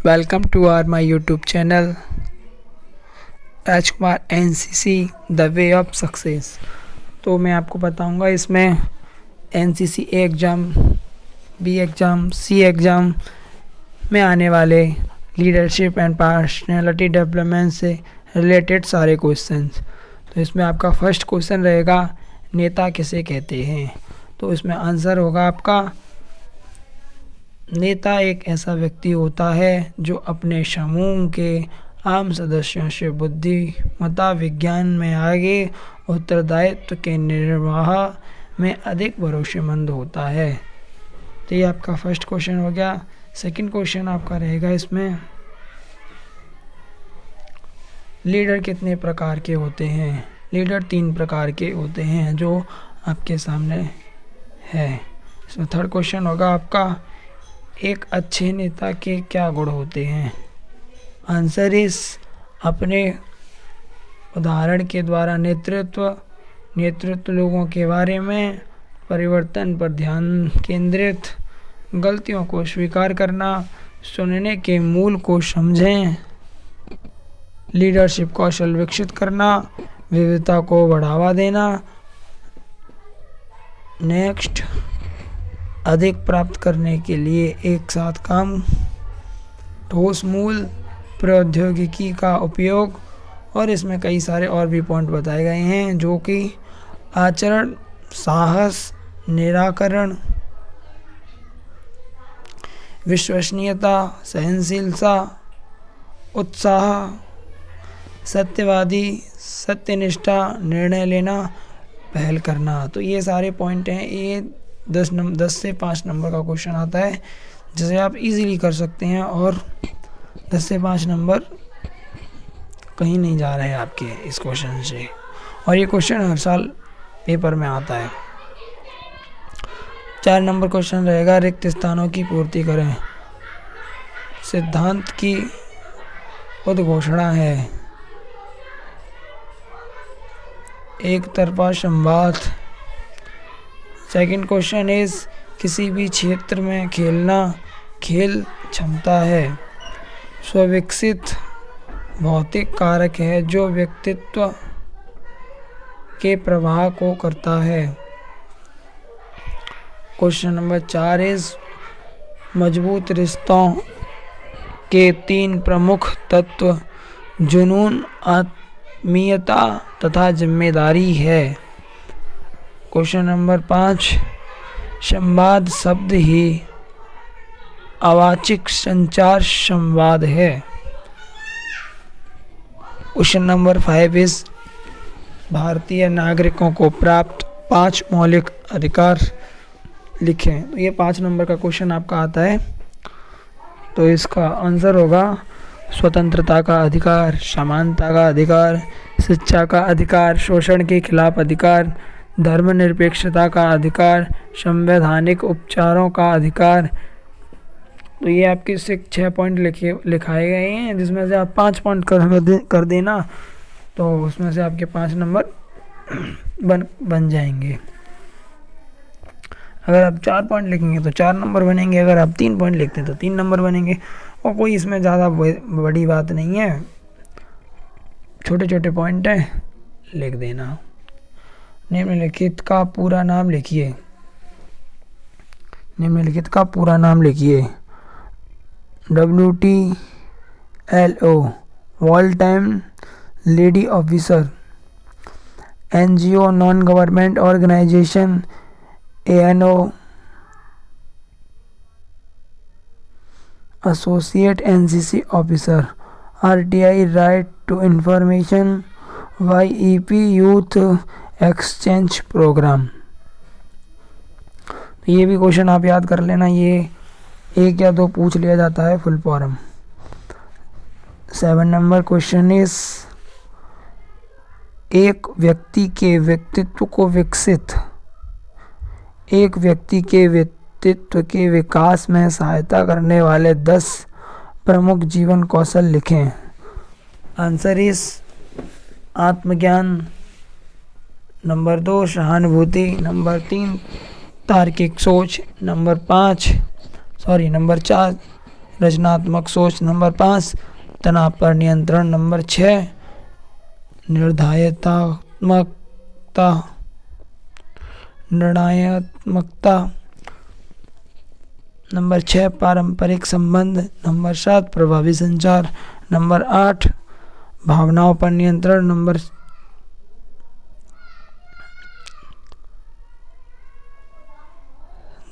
Welcome to our my YouTube channel Rajkumar NCC the way of success. तो मैं आपको बताऊंगा इसमें NCC A exam, B exam, C exam में आने वाले लीडरशिप एंड पर्सनैलिटी डेवलपमेंट से रिलेटेड सारे क्वेश्चंस। तो इसमें आपका फर्स्ट क्वेश्चन रहेगा, नेता किसे कहते हैं। तो इसमें आंसर होगा आपका, नेता एक ऐसा व्यक्ति होता है जो अपने समूह के आम सदस्यों से बुद्धिमत्ता, विज्ञान में आगे, उत्तरदायित्व के निर्वाह में अधिक भरोसेमंद होता है। तो ये आपका फर्स्ट क्वेश्चन हो गया। सेकंड क्वेश्चन आपका रहेगा इसमें, लीडर कितने प्रकार के होते हैं। लीडर 3 प्रकार के होते हैं जो आपके सामने है। इसमें थर्ड क्वेश्चन होगा आपका, एक अच्छे नेता के क्या गुण होते हैं। आंसर इस, अपने उदाहरण के द्वारा नेतृत्व लोगों के बारे में, परिवर्तन पर ध्यान केंद्रित, गलतियों को स्वीकार करना, सुनने के मूल को समझें, लीडरशिप कौशल विकसित करना, विविधता को बढ़ावा देना, नेक्स्ट अधिक प्राप्त करने के लिए एक साथ काम, ठोस मूल प्रौद्योगिकी का उपयोग। और इसमें कई सारे और भी पॉइंट बताए गए हैं जो कि आचरण, साहस, निराकरण, विश्वसनीयता, सहनशीलता, उत्साह, सत्यवादी, सत्यनिष्ठा, निर्णय लेना, पहल करना। तो ये सारे पॉइंट हैं। ये 10 से 5 नंबर का क्वेश्चन आता है जिसे आप इजीली कर सकते हैं और 10 से 5 नंबर कहीं नहीं जा रहे हैं आपके इस क्वेश्चन से। और ये क्वेश्चन हर साल पेपर में आता है। 4 नंबर क्वेश्चन रहेगा, रिक्त स्थानों की पूर्ति करें। सिद्धांत की उद्घोषणा है एक तरफा संवाद। सेकंड क्वेश्चन इज, किसी भी क्षेत्र में खेलना खेल क्षमता है। स्वविकसित भौतिक कारक है जो व्यक्तित्व के प्रवाह को करता है। क्वेश्चन नंबर 4 इज, मजबूत रिश्तों के 3 प्रमुख तत्व जुनून, आत्मीयता तथा जिम्मेदारी है। क्वेश्चन नंबर 5, संवाद शब्द ही अवाचिक संचार संवाद है। क्वेश्चन नंबर 5 इज, भारतीय नागरिकों को प्राप्त 5 मौलिक अधिकार लिखें। तो ये 5 नंबर का क्वेश्चन आपका आता है। तो इसका आंसर होगा, स्वतंत्रता का अधिकार, समानता का अधिकार, शिक्षा का अधिकार, शोषण के खिलाफ अधिकार, धर्मनिरपेक्षता का अधिकार, संवैधानिक उपचारों का अधिकार। तो ये आपके 6 पॉइंट लिखाए गए हैं जिसमें से आप 5 पॉइंट कर देना तो उसमें से आपके 5 नंबर बन जाएंगे। अगर आप 4 पॉइंट लिखेंगे तो 4 नंबर बनेंगे, अगर आप 3 पॉइंट लिखते हैं तो 3 नंबर बनेंगे। और कोई इसमें ज़्यादा बड़ी बात नहीं है, छोटे छोटे पॉइंट हैं, लिख देना। निम्नलिखित का पूरा नाम लिखिए। निम्नलिखित का पूरा नाम लिखिए। WTLO world time lady officer, NGO non government organisation, ANO associate NCC officer, RTI right to information, YEP youth exchange programme. ये भी क्वेश्चन आप याद कर लेना, ये 1 या 2 पूछ लिया जाता है full form. 7 number question is, एक व्यक्ति के व्यक्तित्व के विकास में सहायता करने वाले 10 प्रमुख जीवन कौशल लिखें। आंसर इज, आत्मज्ञान, नंबर 2 सहानुभूति, नंबर 3 तार्किक सोच, नंबर 4 रचनात्मक सोच नंबर 5, तनाव पर नियंत्रण नंबर 6, निर्णयात्मकता नंबर 6, पारंपरिक संबंध नंबर 7, प्रभावी संचार नंबर 8, भावनाओं पर नियंत्रण नंबर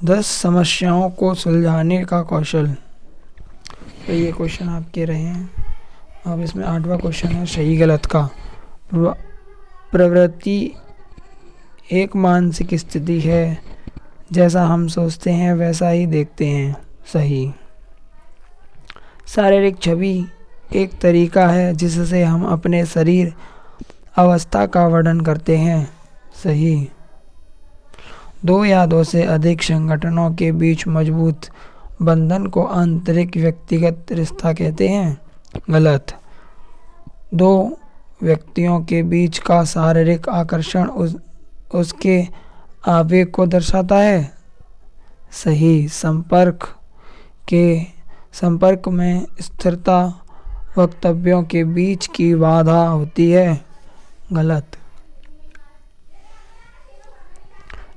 10, समस्याओं को सुलझाने का कौशल। तो ये क्वेश्चन आपके रहे हैं। अब इसमें 8वां क्वेश्चन है सही गलत का। प्रवृत्ति एक मानसिक स्थिति है, जैसा हम सोचते हैं वैसा ही देखते हैं। सही। शारीरिक छवि एक तरीका है जिससे हम अपने शरीर अवस्था का वर्णन करते हैं। सही। दो या दो से अधिक संगठनों के बीच मजबूत बंधन को आंतरिक व्यक्तिगत रिश्ता कहते हैं। गलत। दो व्यक्तियों के बीच का शारीरिक आकर्षण उसके आवेग को दर्शाता है। सही। संपर्क में स्थिरता वक्तव्यों के बीच की बाधा होती है। गलत।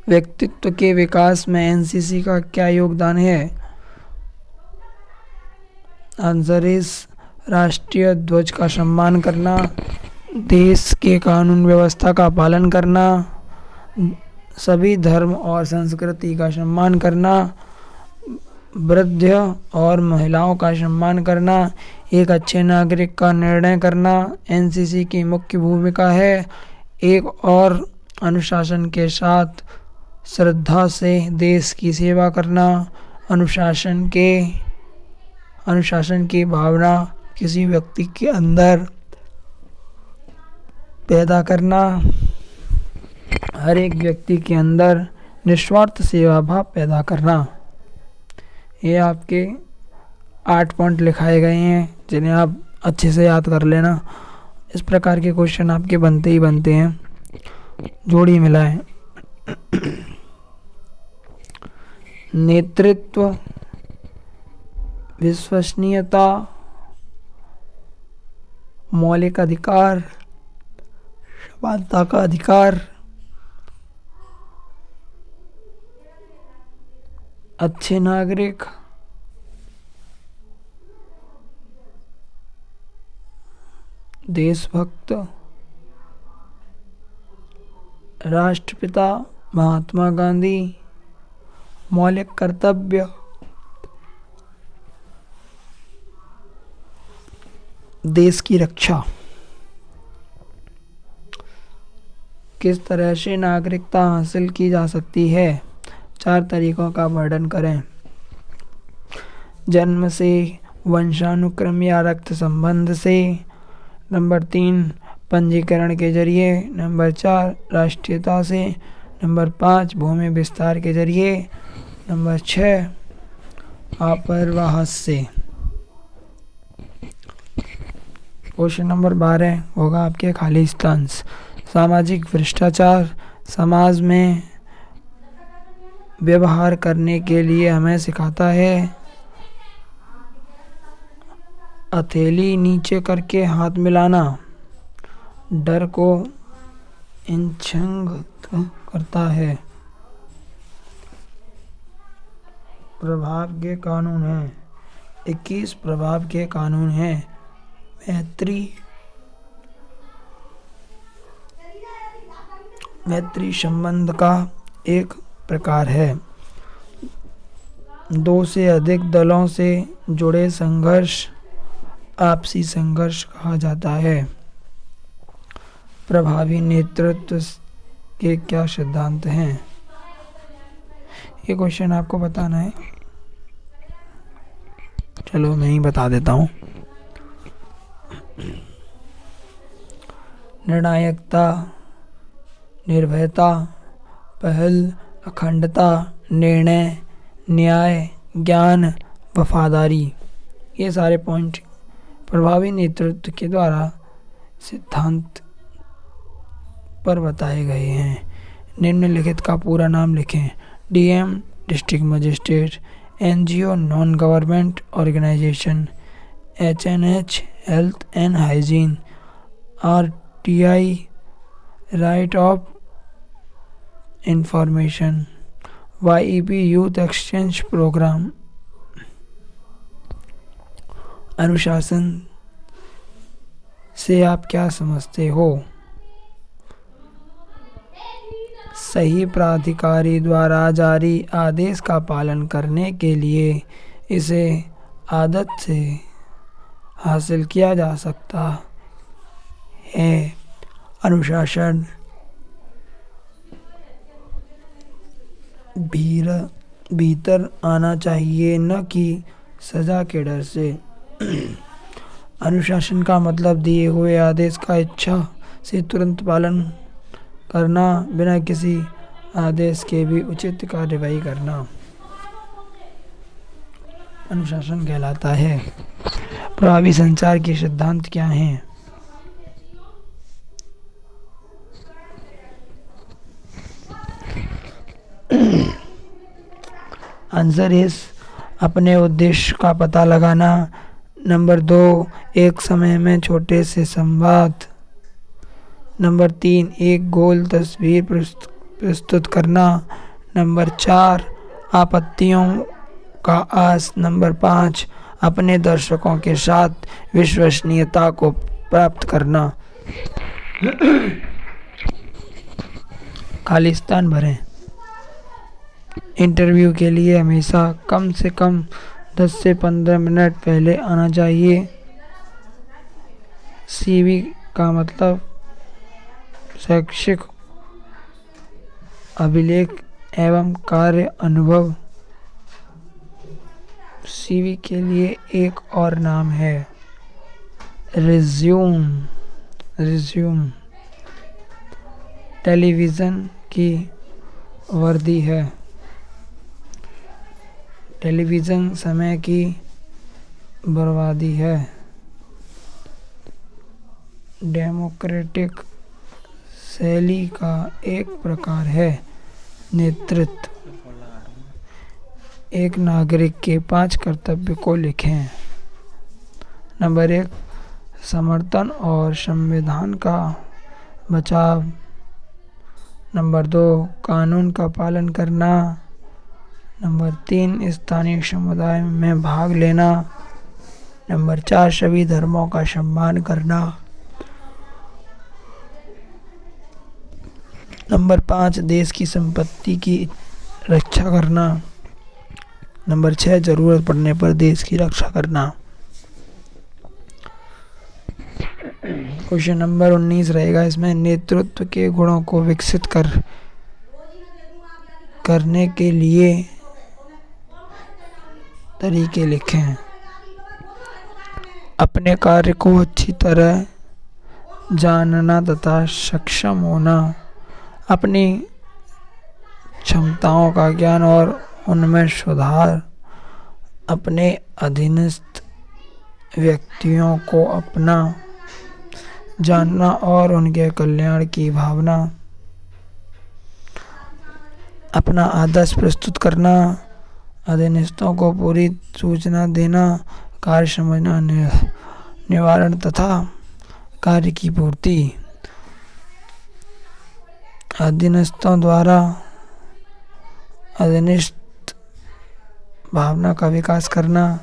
व्यक्तित्व के विकास में एनसीसी का क्या योगदान है? आंसर इज राष्ट्रीय ध्वज का सम्मान करना, देश के कानून व्यवस्था का पालन करना, सभी धर्म और संस्कृति का सम्मान करना, वृद्ध और महिलाओं का सम्मान करना, एक अच्छे नागरिक का निर्णय करना। एनसीसी की मुख्य भूमिका है एक और अनुशासन के साथ श्रद्धा से देश की सेवा करना। अनुशासन की भावना किसी व्यक्ति के अंदर पैदा करना, हर एक व्यक्ति के अंदर निस्वार्थ सेवा भाव पैदा करना। ये आपके 8 पॉइंट लिखाए गए हैं जिन्हें आप अच्छे से याद कर लेना। इस प्रकार के क्वेश्चन आपके बनते ही बनते हैं। जोड़ी मिलाएं। नेतृत्व, विश्वसनीयता, मौलिक अधिकार, समानता का अधिकार, अच्छे नागरिक, देशभक्त, राष्ट्रपिता महात्मा गांधी, मौलिक कर्तव्य, देश की रक्षा। किस तरह से नागरिकता हासिल की जा सकती है? 4 तरीकों का वर्णन करें। जन्म से, वंशानुक्रम या रक्त संबंध से। नंबर 3, पंजीकरण के जरिए। नंबर 4, राष्ट्रीयता से। नंबर 5, भूमि विस्तार के जरिए। नंबर 6, आप्रवास से। क्वेश्चन नंबर 12 होगा आपके खाली स्थान। सामाजिक भ्रष्टाचार समाज में व्यवहार करने के लिए हमें सिखाता है। हथेली नीचे करके हाथ मिलाना डर को इंगित करता है। प्रभाव के कानून हैं। 21 प्रभाव के कानून हैं। मैत्री संबंध का एक प्रकार है। 2 से अधिक दलों से जुड़े संघर्ष आपसी संघर्ष कहा जाता है। प्रभावी नेतृत्व के क्या सिद्धांत हैं? ये क्वेश्चन आपको बताना है। चलो मैं ही बता देता हूँ। निर्णायकता, निर्भयता, पहल, अखंडता, निर्णय, न्याय, ज्ञान, वफादारी। ये सारे पॉइंट प्रभावी नेतृत्व के द्वारा सिद्धांत पर बताए गए हैं। निम्नलिखित का पूरा नाम लिखें। DM district magistrate, NGO non government organisation, HNH health and hygiene, RTI right of information, YEP youth exchange programme. अनुशासन से आप क्या समझते हो? सही प्राधिकारी द्वारा जारी आदेश का पालन करने के लिए इसे आदत से हासिल किया जा सकता है। अनुशासन भीतर आना चाहिए, न कि सजा के डर से। अनुशासन का मतलब दिए हुए आदेश का इच्छा से तुरंत पालन करना, बिना किसी आदेश के भी उचित कार्यवाही करना अनुशासन कहलाता है। प्रभावी संचार के सिद्धांत क्या हैं? आंसर इज अपने उद्देश्य का पता लगाना। नंबर 2, एक समय में छोटे से संवाद। नंबर 3, एक गोल तस्वीर प्रस्तुत करना। नंबर 4, आपत्तियों का आस। नंबर 5, अपने दर्शकों के साथ विश्वसनीयता को प्राप्त करना। खाली स्थान भरें। इंटरव्यू के लिए हमेशा कम से कम 10 से 15 मिनट पहले आना चाहिए। CV का मतलब शैक्षिक अभिलेख एवं कार्य अनुभव। CV के लिए एक और नाम है रिज्यूम। टेलीविज़न की वर्दी है। टेलीविज़न समय की बर्बादी है। डेमोक्रेटिक शैली का एक प्रकार है नेतृत्व। एक नागरिक के 5 कर्तव्य को लिखें। नंबर 1, समर्थन और संविधान का बचाव। नंबर 2, कानून का पालन करना। नंबर 3, स्थानीय समुदाय में भाग लेना। नंबर 4, सभी धर्मों का सम्मान करना। नंबर 5, देश की संपत्ति की रक्षा करना। नंबर 6, जरूरत पड़ने पर देश की रक्षा करना। क्वेश्चन नंबर 19 रहेगा इसमें, नेतृत्व के गुणों को विकसित करने के लिए तरीके लिखें। अपने कार्य को अच्छी तरह जानना तथा सक्षम होना। अपनी क्षमताओं का ज्ञान और उनमें सुधार। अपने अधीनस्थ व्यक्तियों को अपना जानना और उनके कल्याण की भावना। अपना आदर्श प्रस्तुत करना। अधीनस्थों को पूरी सूचना देना। कार्य समझना, निवारण तथा कार्य की पूर्ति। अधीनस्थों द्वारा अधीनस्थ भावना का विकास करना।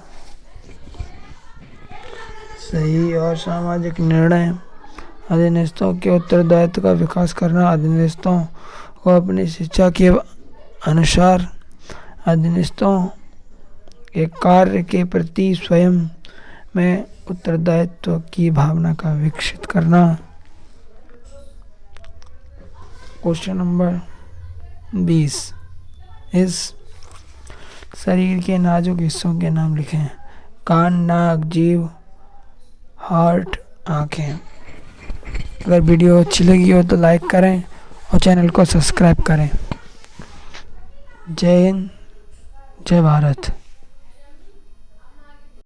सही और सामाजिक निर्णय। अधीनस्थों के उत्तरदायित्व का विकास करना। अधीनस्थों को अपनी शिक्षा के अनुसार अधीनस्थों के कार्य के प्रति स्वयं में उत्तरदायित्व की भावना का विकसित करना। क्वेश्चन नंबर 20, इस शरीर के नाजुक हिस्सों के नाम लिखें। कान, नाक, जीभ, हार्ट, आँखें। अगर वीडियो अच्छी लगी हो तो लाइक करें और चैनल को सब्सक्राइब करें। जय हिंद, जय भारत।